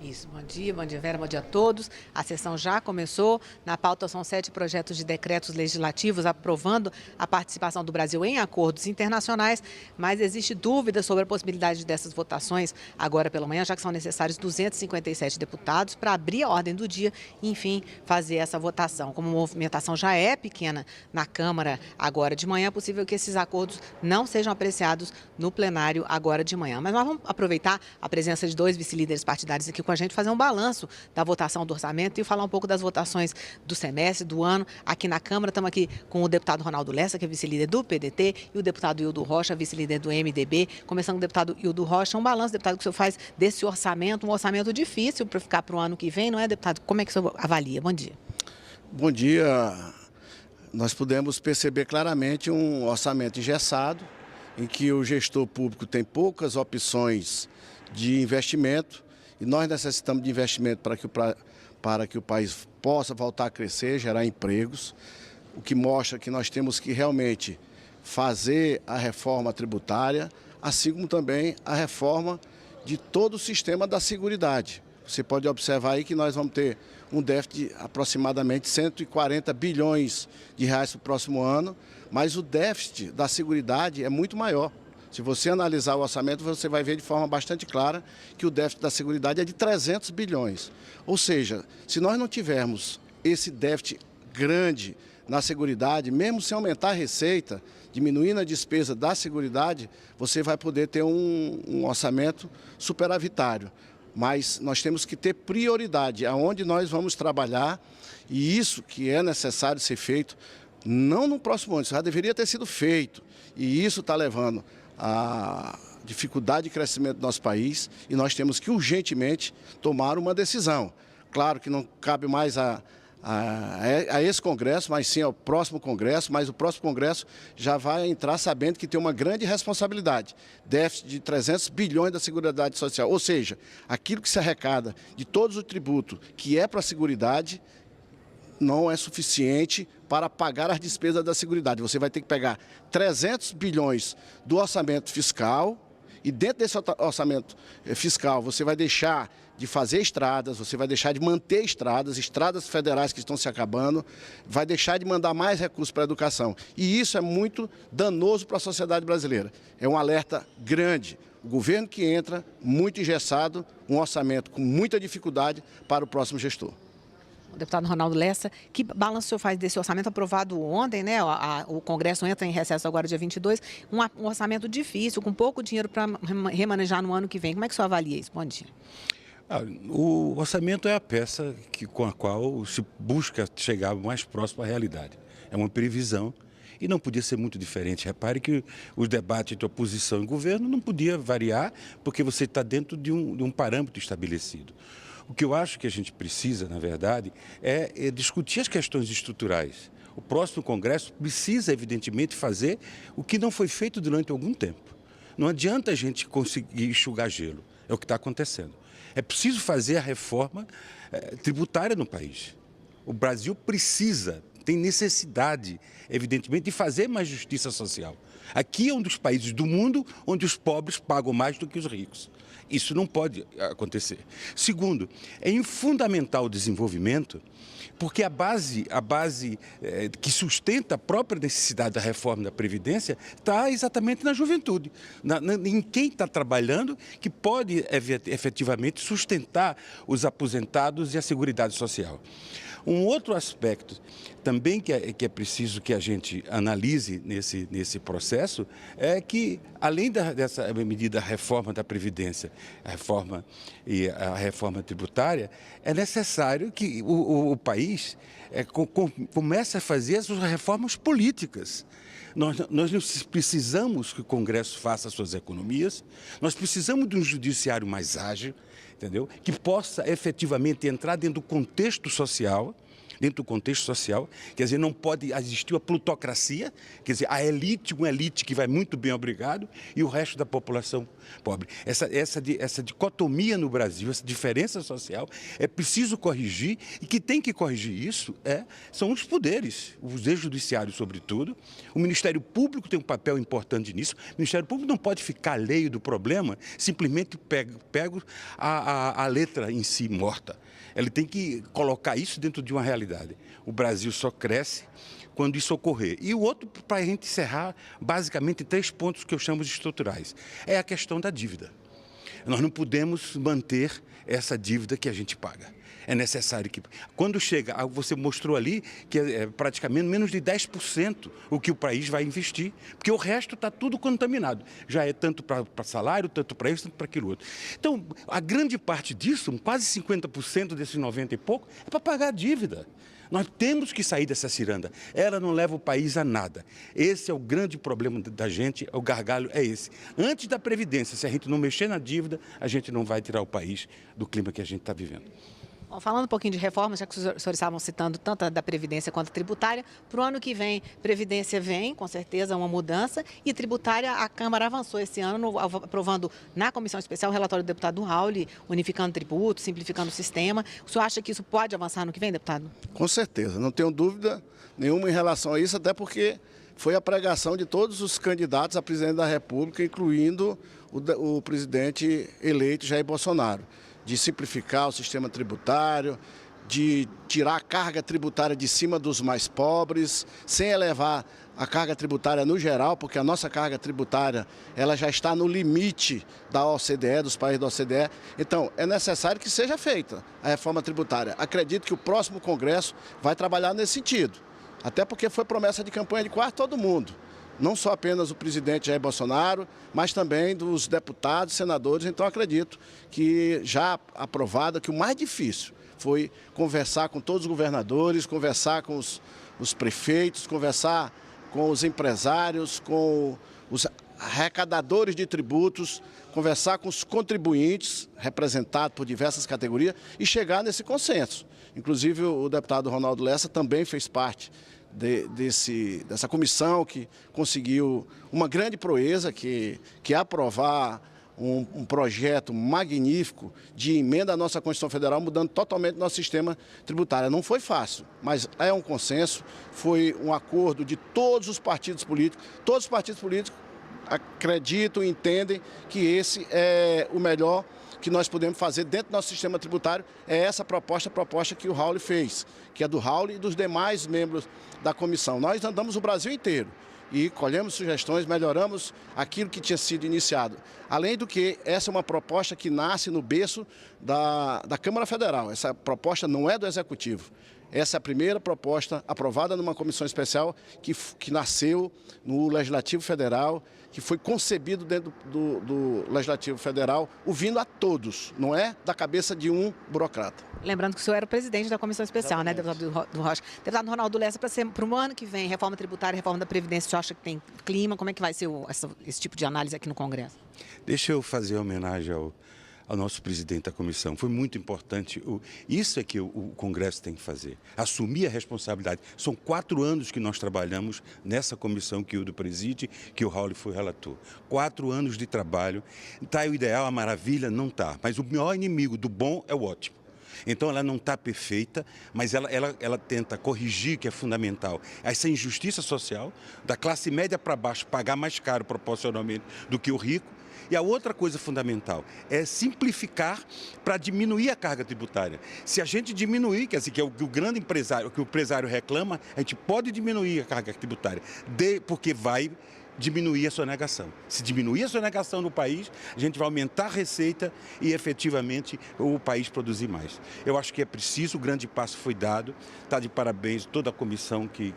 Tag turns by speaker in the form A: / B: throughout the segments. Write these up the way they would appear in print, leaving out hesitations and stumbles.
A: Isso, bom dia Vera, bom dia a todos. A sessão já começou. Na pauta são 7 projetos de decretos legislativos aprovando a participação do Brasil em acordos internacionais, mas existe dúvida sobre a possibilidade dessas votações agora pela manhã, já que são necessários 257 deputados para abrir a ordem do dia e, enfim, fazer essa votação. Como a movimentação já é pequena na Câmara agora de manhã, é possível que esses acordos não sejam apreciados no plenário agora de manhã. Mas nós vamos aproveitar a presença de 2 vice-líderes partidários aqui com a gente, fazer um balanço da votação do orçamento e falar um pouco das votações do semestre, do ano, aqui na Câmara. Estamos aqui com o deputado Ronaldo Lessa, que é vice-líder do PDT, e o deputado Hildo Rocha, vice-líder do MDB. Começando com o deputado Hildo Rocha, um balanço, deputado, que o senhor faz desse orçamento, um orçamento difícil para ficar para o ano que vem, não é, deputado? Como é que o senhor avalia? Bom dia.
B: Bom dia. Nós pudemos perceber claramente um orçamento engessado, em que o gestor público tem poucas opções de investimento, e nós necessitamos de investimento para que o país possa voltar a crescer, gerar empregos, o que mostra que nós temos que realmente fazer a reforma tributária, assim como também a reforma de todo o sistema da Seguridade. Você pode observar aí que nós vamos ter um déficit de aproximadamente 140 bilhões de reais para o próximo ano, mas o déficit da Seguridade é muito maior. Se você analisar o orçamento, você vai ver de forma bastante clara que o déficit da Seguridade é de 300 bilhões. Ou seja, se nós não tivermos esse déficit grande na Seguridade, mesmo sem aumentar a receita, diminuindo a despesa da Seguridade, você vai poder ter um orçamento superavitário. Mas nós temos que ter prioridade aonde nós vamos trabalhar, e isso que é necessário ser feito, não no próximo ano, isso já deveria ter sido feito, e isso está levando a dificuldade de crescimento do nosso país, e nós temos que urgentemente tomar uma decisão. Claro que não cabe mais a esse Congresso, mas sim ao próximo Congresso, mas o próximo Congresso já vai entrar sabendo que tem uma grande responsabilidade, déficit de 300 bilhões da Seguridade Social, ou seja, aquilo que se arrecada de todos os tributos que é para a Seguridade não é suficiente para pagar as despesas da Seguridade. Você vai ter que pegar 300 bilhões do orçamento fiscal e dentro desse orçamento fiscal você vai deixar de fazer estradas, você vai deixar de manter estradas federais que estão se acabando, vai deixar de mandar mais recursos para a educação. E isso é muito danoso para a sociedade brasileira. É um alerta grande. O governo que entra, muito engessado, um orçamento com muita dificuldade para o próximo gestor.
A: O deputado Ronaldo Lessa, que balanço o senhor faz desse orçamento aprovado ontem, né? O Congresso entra em recesso agora dia 22, um orçamento difícil, com pouco dinheiro para remanejar no ano que vem. Como é que o senhor avalia isso? Bom dia.
C: O orçamento é a peça com a qual se busca chegar mais próximo à realidade. É uma previsão e não podia ser muito diferente. Repare que os debates entre oposição e governo não podia variar porque você está dentro de um parâmetro estabelecido. O que eu acho que a gente precisa, na verdade, é discutir as questões estruturais. O próximo Congresso precisa, evidentemente, fazer o que não foi feito durante algum tempo. Não adianta a gente conseguir enxugar gelo, é o que está acontecendo. É preciso fazer a reforma tributária no país. O Brasil precisa, tem necessidade, evidentemente, de fazer mais justiça social. Aqui é um dos países do mundo onde os pobres pagam mais do que os ricos. Isso não pode acontecer. Segundo, é fundamental o desenvolvimento, porque a base que sustenta a própria necessidade da reforma da Previdência está exatamente na juventude, em quem está trabalhando, que pode efetivamente sustentar os aposentados e a Seguridade Social. Um outro aspecto também que é preciso que a gente analise nesse processo é que, além dessa medida reforma da Previdência, a reforma tributária, é necessário que o país comece a fazer as suas reformas políticas. Nós precisamos que o Congresso faça as suas economias, nós precisamos de um judiciário mais ágil, entendeu? Que possa efetivamente entrar dentro do contexto social, dentro do contexto social, quer dizer, não pode existir uma plutocracia, quer dizer, a elite, uma elite que vai muito bem, obrigado, e o resto da população pobre. Essa dicotomia no Brasil, essa diferença social, é preciso corrigir, e que tem que corrigir isso são os poderes, os ex-judiciários, sobretudo. O Ministério Público tem um papel importante nisso. O Ministério Público não pode ficar alheio do problema, simplesmente pego a letra em si morta. Ele tem que colocar isso dentro de uma realidade. O Brasil só cresce quando isso ocorrer. E o outro, para a gente encerrar, basicamente 3 pontos que eu chamo de estruturais. É a questão da dívida. Nós não podemos manter essa dívida que a gente paga. É necessário que, quando chega, você mostrou ali que é praticamente menos de 10% o que o país vai investir, porque o resto está tudo contaminado. Já é tanto para salário, tanto para isso, tanto para aquilo outro. Então, a grande parte disso, quase 50% desses 90 e pouco, é para pagar a dívida. Nós temos que sair dessa ciranda. Ela não leva o país a nada. Esse é o grande problema da gente, o gargalo é esse. Antes da Previdência, se a gente não mexer na dívida, a gente não vai tirar o país do clima que a gente está vivendo.
A: Bom, falando um pouquinho de reformas, já que os senhores estavam citando tanto a da Previdência quanto a tributária, para o ano que vem, Previdência vem, com certeza, uma mudança, e tributária, a Câmara avançou esse ano, aprovando na Comissão Especial o relatório do deputado Raul, unificando tributos, simplificando o sistema. O senhor acha que isso pode avançar no que vem, deputado?
B: Com certeza, não tenho dúvida nenhuma em relação a isso, até porque foi a pregação de todos os candidatos a presidente da República, incluindo o presidente eleito Jair Bolsonaro, de simplificar o sistema tributário, de tirar a carga tributária de cima dos mais pobres, sem elevar a carga tributária no geral, porque a nossa carga tributária ela já está no limite da OCDE, dos países da OCDE. Então, é necessário que seja feita a reforma tributária. Acredito que o próximo Congresso vai trabalhar nesse sentido, até porque foi promessa de campanha de quase todo mundo. Não só apenas o presidente Jair Bolsonaro, mas também dos deputados, senadores. Então, acredito que já aprovada, que o mais difícil foi conversar com todos os governadores, conversar com os prefeitos, conversar com os empresários, com os arrecadadores de tributos, conversar com os contribuintes, representados por diversas categorias, e chegar nesse consenso. Inclusive, o deputado Ronaldo Lessa também fez parte dessa comissão que conseguiu uma grande proeza, que é aprovar um projeto magnífico de emenda à nossa Constituição Federal, mudando totalmente nosso sistema tributário. Não foi fácil, mas é um consenso, foi um acordo de todos os partidos políticos. Todos os partidos políticos acreditam e entendem que esse é o melhor que nós podemos fazer dentro do nosso sistema tributário. É essa proposta que o Raul fez, que é do Raul e dos demais membros da comissão. Nós andamos o Brasil inteiro e colhemos sugestões, melhoramos aquilo que tinha sido iniciado. Além do que, essa é uma proposta que nasce no berço da Câmara Federal. Essa proposta não é do Executivo. Essa é a primeira proposta aprovada numa comissão especial que nasceu no Legislativo Federal, que foi concebido dentro do Legislativo Federal, ouvindo a todos, não é da cabeça de um burocrata.
A: Lembrando que o senhor era o presidente da comissão especial, né, deputado do Rocha. Deputado Ronaldo Lessa, para o ano que vem, reforma tributária, reforma da Previdência, o senhor acha que tem clima? Como é que vai ser esse tipo de análise aqui no Congresso?
C: Deixa eu fazer homenagem ao nosso presidente da comissão. Foi muito importante. Isso é que o Congresso tem que fazer. Assumir a responsabilidade. São 4 anos que nós trabalhamos nessa comissão que o Hildo preside, que o Raul foi relator. 4 anos de trabalho. Está o ideal, a maravilha? Não está. Mas o maior inimigo do bom é o ótimo. Então, ela não está perfeita, mas ela tenta corrigir, que é fundamental, essa injustiça social, da classe média para baixo pagar mais caro proporcionalmente do que o rico. E a outra coisa fundamental é simplificar para diminuir a carga tributária. Se a gente diminuir, quer dizer, que é o grande empresário, que o empresário reclama, a gente pode diminuir a carga tributária, porque vai diminuir a sonegação. Se diminuir a sonegação no país, a gente vai aumentar a receita e efetivamente o país produzir mais. Eu acho que é preciso, o grande passo foi dado, está de parabéns toda a comissão que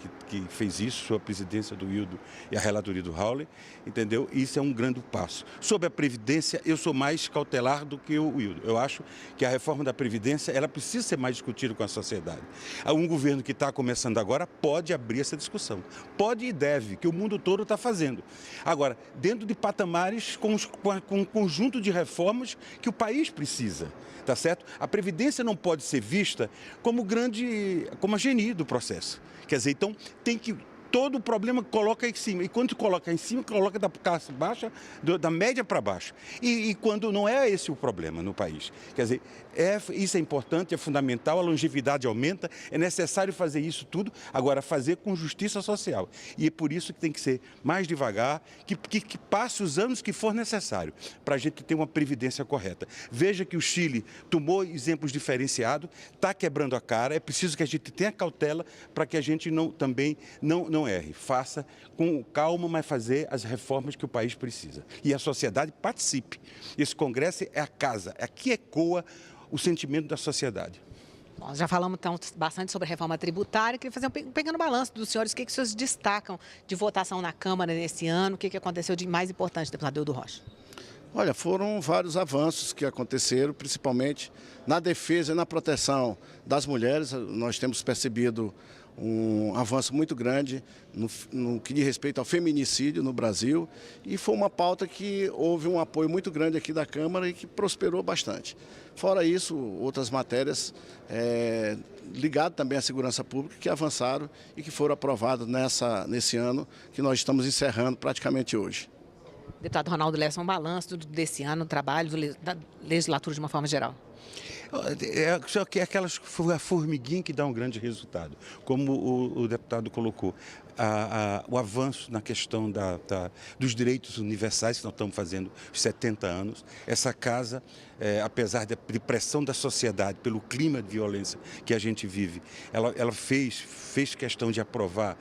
C: fez isso, a presidência do Hildo e a relatoria do Raul, entendeu? Isso é um grande passo. Sobre a Previdência, eu sou mais cautelar do que o Hildo. Eu acho que a reforma da Previdência, ela precisa ser mais discutida com a sociedade. Um governo que está começando agora pode abrir essa discussão. Pode e deve, que o mundo todo está fazendo. fazendo. Agora, dentro de patamares com um conjunto de reformas que o país precisa, tá certo? A Previdência não pode ser vista como a genie do processo. Quer dizer, então tem que... Todo o problema coloca em cima. E quando coloca em cima, coloca da classe baixa, da média para baixo. E quando não é esse o problema no país. Quer dizer, isso é importante, é fundamental, a longevidade aumenta, é necessário fazer isso tudo, agora fazer com justiça social. E é por isso que tem que ser mais devagar, que passe os anos que for necessário, para a gente ter uma previdência correta. Veja que o Chile tomou exemplos diferenciados, está quebrando a cara, é preciso que a gente tenha cautela para que a gente também não erre. Faça com calma, mas fazer as reformas que o país precisa. E a sociedade participe. Esse Congresso é a casa, aqui ecoa o sentimento da sociedade.
A: Nós já falamos então bastante sobre a reforma tributária. Queria fazer um pequeno balanço dos senhores. O que os senhores destacam de votação na Câmara nesse ano? O que aconteceu de mais importante, deputado Eudo Rocha?
B: Olha, foram vários avanços que aconteceram, principalmente na defesa e na proteção das mulheres. Nós temos percebido um avanço muito grande no que diz respeito ao feminicídio no Brasil, e foi uma pauta que houve um apoio muito grande aqui da Câmara e que prosperou bastante. Fora isso, outras matérias ligadas também à segurança pública que avançaram e que foram aprovadas nesse ano que nós estamos encerrando praticamente hoje.
A: Deputado Ronaldo Lessa, um balanço desse ano, do trabalho da legislatura de uma forma geral.
C: Só que é aquela formiguinha que dá um grande resultado, como o deputado colocou. O avanço na questão dos direitos universais que nós estamos fazendo os 70 anos. Essa casa, apesar de pressão da sociedade, pelo clima de violência que a gente vive, ela fez questão de aprovar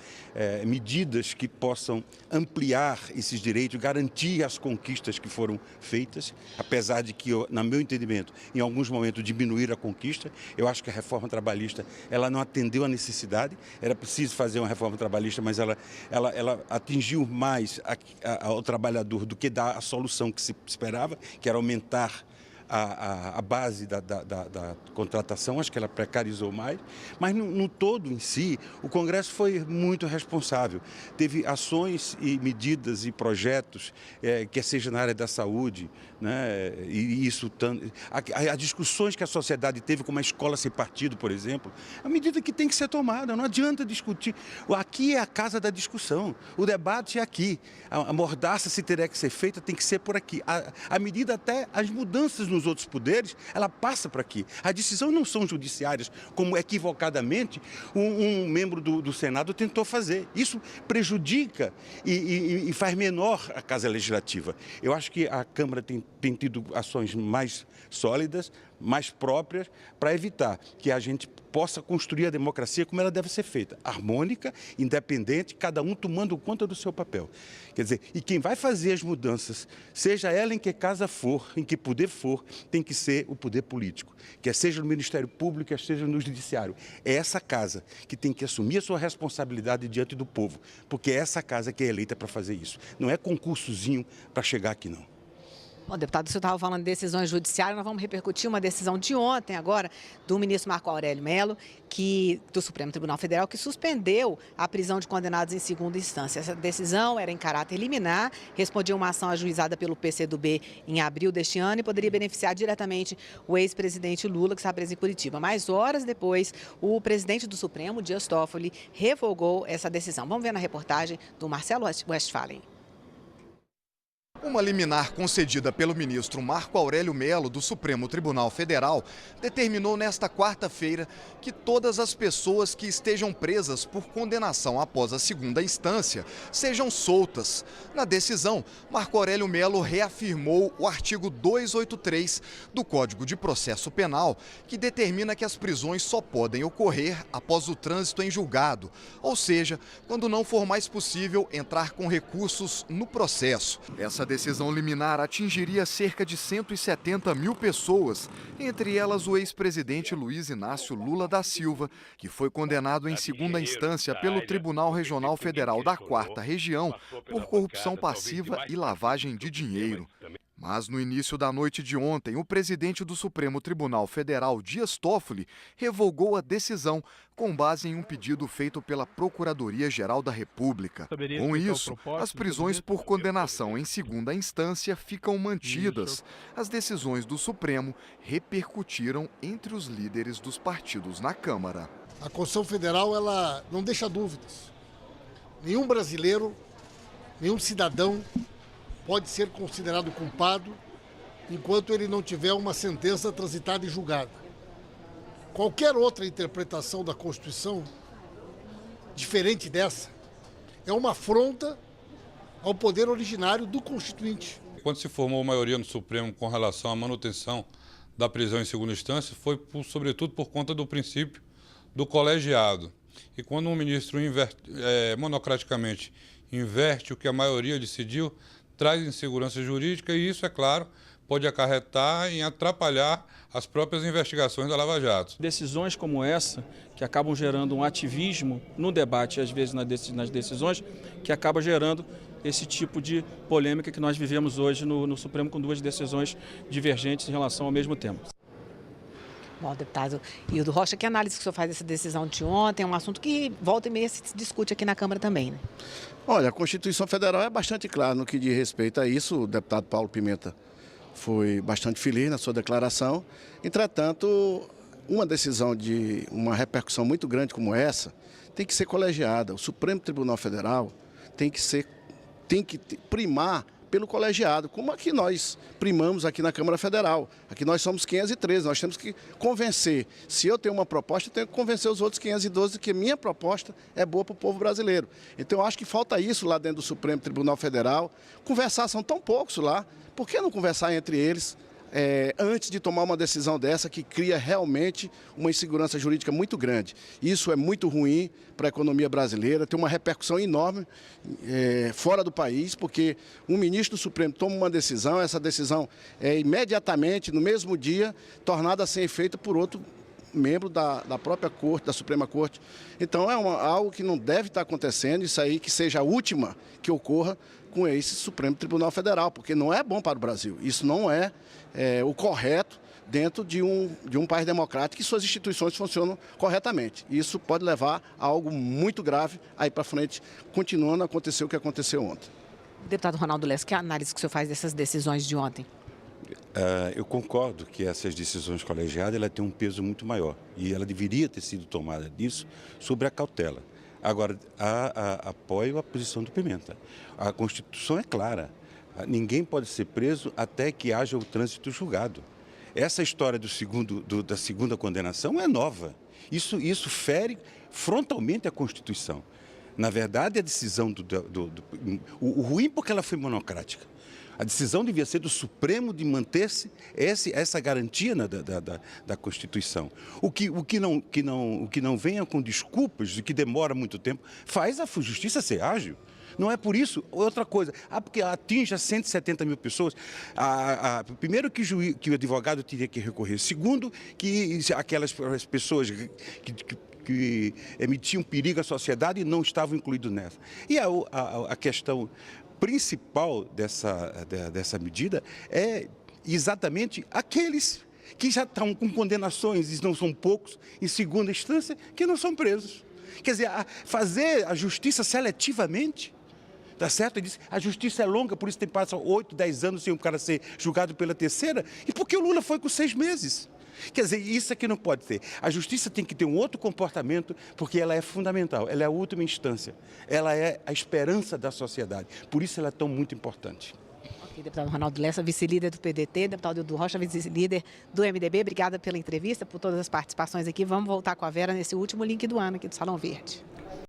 C: medidas que possam ampliar esses direitos, garantir as conquistas que foram feitas, apesar de que, no meu entendimento, em alguns momentos diminuir a conquista. Eu acho que a reforma trabalhista ela não atendeu a necessidade, era preciso fazer uma reforma trabalhista, mas ela atingiu mais ao trabalhador do que dar a solução que se esperava, que era aumentar a base da contratação. Acho que ela precarizou mais, mas no todo em si, o Congresso foi muito responsável. Teve ações e medidas e projetos, quer seja na área da saúde, né, e isso, as discussões que a sociedade teve, como a escola sem partido, por exemplo, é uma medida que tem que ser tomada, não adianta discutir. Aqui é a casa da discussão, o debate é aqui, a mordaça, se terá que ser feita, tem que ser por aqui. A medida, até as mudanças nos outros poderes, ela passa por aqui. As decisões não são judiciárias, como equivocadamente um membro do Senado tentou fazer. Isso prejudica e faz menor a Casa Legislativa. Eu acho que a Câmara tem tido ações mais sólidas, mais próprias, para evitar que a gente possa construir a democracia como ela deve ser feita, harmônica, independente, cada um tomando conta do seu papel. Quer dizer, e quem vai fazer as mudanças, seja ela em que casa for, em que poder for, tem que ser o poder político, quer seja no Ministério Público, quer seja no Judiciário. É essa casa que tem que assumir a sua responsabilidade diante do povo, porque é essa casa que é eleita para fazer isso. Não é concursozinho para chegar aqui, não.
A: Bom, deputado, você estava falando de decisões judiciárias, nós vamos repercutir uma decisão de ontem agora do ministro Marco Aurélio Mello, do Supremo Tribunal Federal, que suspendeu a prisão de condenados em segunda instância. Essa decisão era em caráter liminar, respondia uma ação ajuizada pelo PCdoB em abril deste ano e poderia beneficiar diretamente o ex-presidente Lula, que está preso em Curitiba. Mas horas depois, o presidente do Supremo, Dias Toffoli, revogou essa decisão. Vamos ver na reportagem do Marcelo Westphalen.
D: Uma liminar concedida pelo ministro Marco Aurélio Mello, do Supremo Tribunal Federal, determinou nesta quarta-feira que todas as pessoas que estejam presas por condenação após a segunda instância sejam soltas. Na decisão, Marco Aurélio Mello reafirmou o artigo 283 do Código de Processo Penal, que determina que as prisões só podem ocorrer após o trânsito em julgado, ou seja, quando não for mais possível entrar com recursos no processo. Essa decisão liminar atingiria cerca de 170 mil pessoas, entre elas o ex-presidente Luiz Inácio Lula da Silva, que foi condenado em segunda instância pelo Tribunal Regional Federal da 4ª Região por corrupção passiva e lavagem de dinheiro. Mas no início da noite de ontem, o presidente do Supremo Tribunal Federal, Dias Toffoli, revogou a decisão com base em um pedido feito pela Procuradoria-Geral da República. Com isso, as prisões por condenação em segunda instância ficam mantidas. As decisões do Supremo repercutiram entre os líderes dos partidos na Câmara.
E: A Constituição Federal ela não deixa dúvidas. Nenhum brasileiro, nenhum cidadão pode ser considerado culpado enquanto ele não tiver uma sentença transitada e julgada. Qualquer outra interpretação da Constituição, diferente dessa, é uma afronta ao poder originário do Constituinte.
F: Quando se formou a maioria no Supremo com relação à manutenção da prisão em segunda instância, foi sobretudo por conta do princípio do colegiado. E quando um ministro monocraticamente inverte o que a maioria decidiu, traz insegurança jurídica e isso, é claro, pode acarretar em atrapalhar as próprias investigações da Lava Jato.
G: Decisões como essa, que acabam gerando um ativismo no debate, às vezes nas decisões, que acaba gerando esse tipo de polêmica que nós vivemos hoje no Supremo com duas decisões divergentes em relação ao mesmo tema.
A: Bom, deputado Hildo Rocha, que análise que o senhor faz dessa decisão de ontem? É um assunto que volta e meia se discute aqui na Câmara também, né?
B: Olha, a Constituição Federal é bastante clara no que diz respeito a isso. O deputado Paulo Pimenta foi bastante feliz na sua declaração. Entretanto, uma decisão de uma repercussão muito grande como essa tem que ser colegiada. O Supremo Tribunal Federal tem que primar pelo colegiado, como aqui nós primamos aqui na Câmara Federal. Aqui nós somos 513, nós temos que convencer. Se eu tenho uma proposta, eu tenho que convencer os outros 512 que minha proposta é boa para o povo brasileiro. Então eu acho que falta isso lá dentro do Supremo Tribunal Federal. Conversar, são tão poucos lá, por que não conversar entre eles antes de tomar uma decisão dessa que cria realmente uma insegurança jurídica muito grande? Isso é muito ruim para a economia brasileira, tem uma repercussão enorme fora do país, porque um ministro do Supremo toma uma decisão, essa decisão é imediatamente, no mesmo dia, tornada sem efeito por outro membro da própria Corte, da Suprema Corte. Então é algo que não deve estar acontecendo, isso aí que seja a última que ocorra com esse Supremo Tribunal Federal, porque não é bom para o Brasil. Isso não é o correto dentro de um país democrático, que suas instituições funcionam corretamente. Isso pode levar a algo muito grave aí para frente, continuando a acontecer o que aconteceu ontem.
A: Deputado Ronaldo Lessa, que análise que o senhor faz dessas decisões de ontem?
C: Eu concordo que essas decisões colegiadas ela tem um peso muito maior e ela deveria ter sido tomada disso sobre a cautela. Agora, apoio a posição do Pimenta. A Constituição é clara. Ninguém pode ser preso até que haja o trânsito julgado. Essa história da segunda condenação é nova. Isso fere frontalmente a Constituição. Na verdade, a decisão o ruim porque ela foi monocrática. A decisão devia ser do Supremo de manter-se essa garantia da Constituição. O que não venha com desculpas de que demora muito tempo, faz a justiça ser ágil. Não é por isso. Outra coisa, porque atinge a 170 mil pessoas. Primeiro que o advogado teria que recorrer. Segundo, que aquelas pessoas que emitiam perigo à sociedade não estavam incluídos nessa. E a questão principal dessa medida é exatamente aqueles que já estão com condenações, e não são poucos, em segunda instância, que não são presos. Quer dizer, fazer a justiça seletivamente, tá certo? A justiça é longa, por isso tem passado 8, 10 anos sem o cara ser julgado pela terceira, e por que o Lula foi com 6 meses? Quer dizer, isso aqui não pode ter. A justiça tem que ter um outro comportamento, porque ela é fundamental, ela é a última instância, ela é a esperança da sociedade. Por isso ela é tão muito importante.
A: Ok, deputado Ronaldo Lessa, vice-líder do PDT, deputado Hildo Rocha, vice-líder do MDB. Obrigada pela entrevista, por todas as participações aqui. Vamos voltar com a Vera nesse último link do ano aqui do Salão Verde.